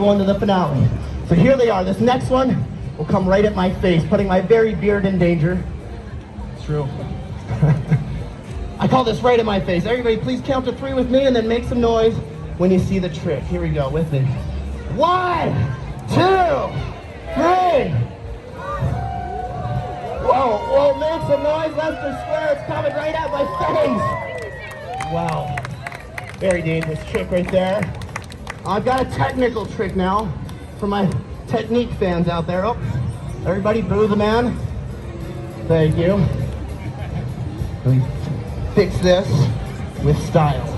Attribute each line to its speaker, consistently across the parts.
Speaker 1: go into the finale. So here they are. This next one will come right at my face, putting my very beard in danger. It's true. I call this right in my face. Everybody please count to 3 with me and then make some noise when you see the trick. Here we go, with me. 1, 2, 3. Whoa, whoa, make some noise, Leicester Square. It's coming right at my face. Wow. Very dangerous trick right there. I've got a technical trick now for my technique fans out there. Oh, everybody boo the man. Thank you. Let me fix this with style.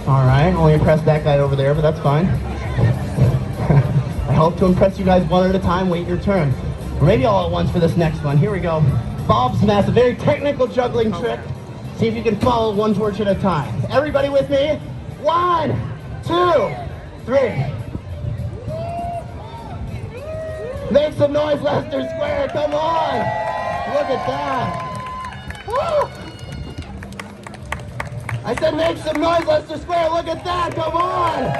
Speaker 1: All right, only impressed that guy over there, but that's fine. I hope to impress you guys one at a time. Wait your turn. Or maybe all at once for this next one. Here we go. Bob's Mess, a very technical juggling trick. See if you can follow one torch at a time. Everybody with me? 1, 2, 3. Make some noise, Leicester Square. Come on. Look at that. Woo! I said make some noise, Leicester Square. Look at that. Come on.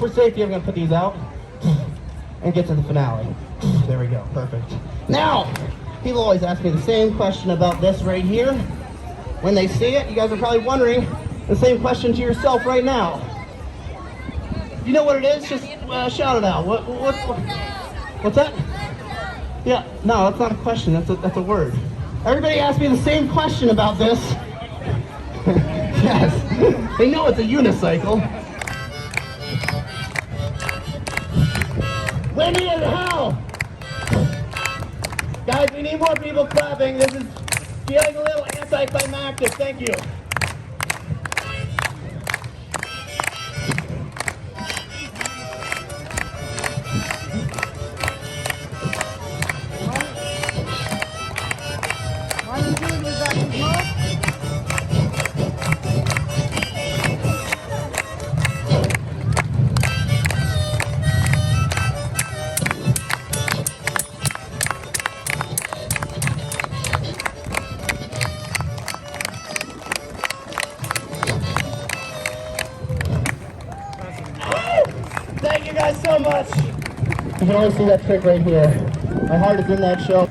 Speaker 1: For safety, I'm going to put these out and get to the finale. There we go. Perfect. Now, people always ask me the same question about this right here. When they see it, you guys are probably wondering the same question to yourself right now. You know what it is? Just shout it out. What's that? Yeah, no, that's not a question. That's a word. Everybody asked me the same question about this. Yes, they know it's a unicycle. Windy as hell! Guys, we need more people clapping. This is feeling a little anticlimactic. Thank you. Thank you guys so much. You can only see that trick right here. My heart is in that show.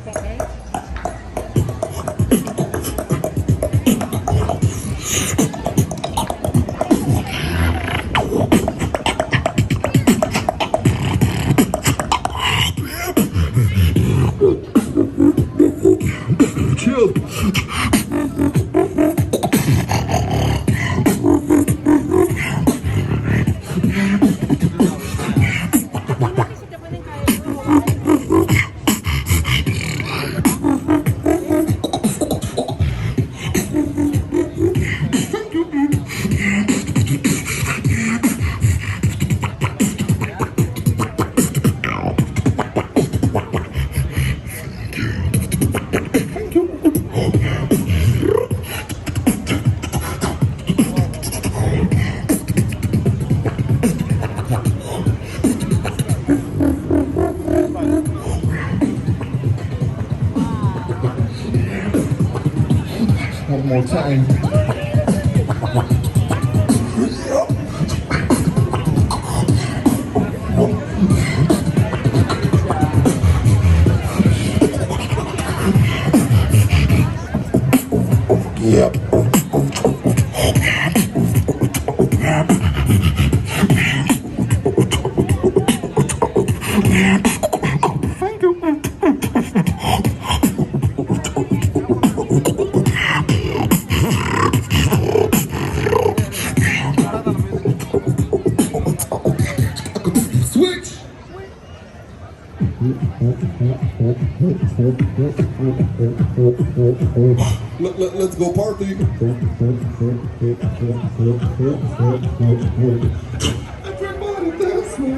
Speaker 1: One more time. Yep.
Speaker 2: Let's go party. Everybody dancing.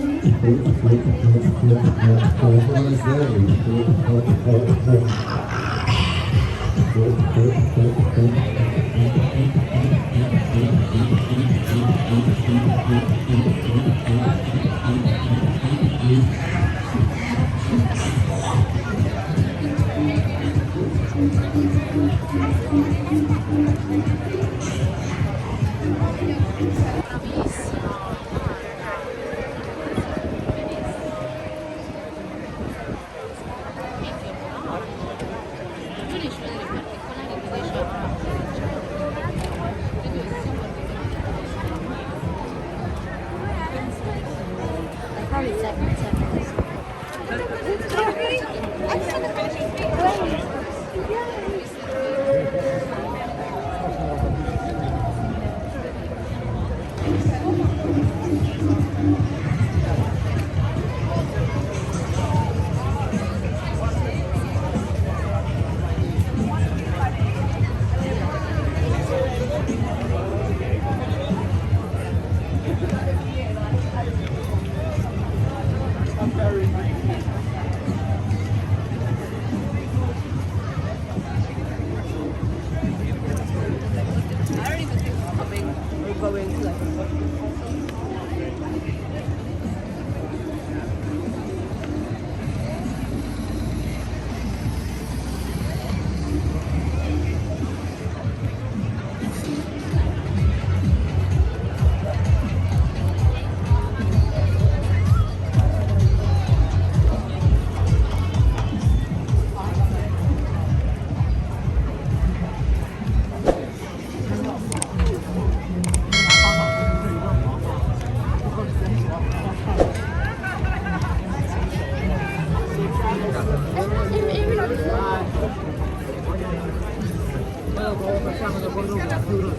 Speaker 3: 下面的观众把丢了，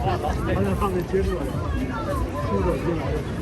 Speaker 3: 好像放在街上了，丢了进来了。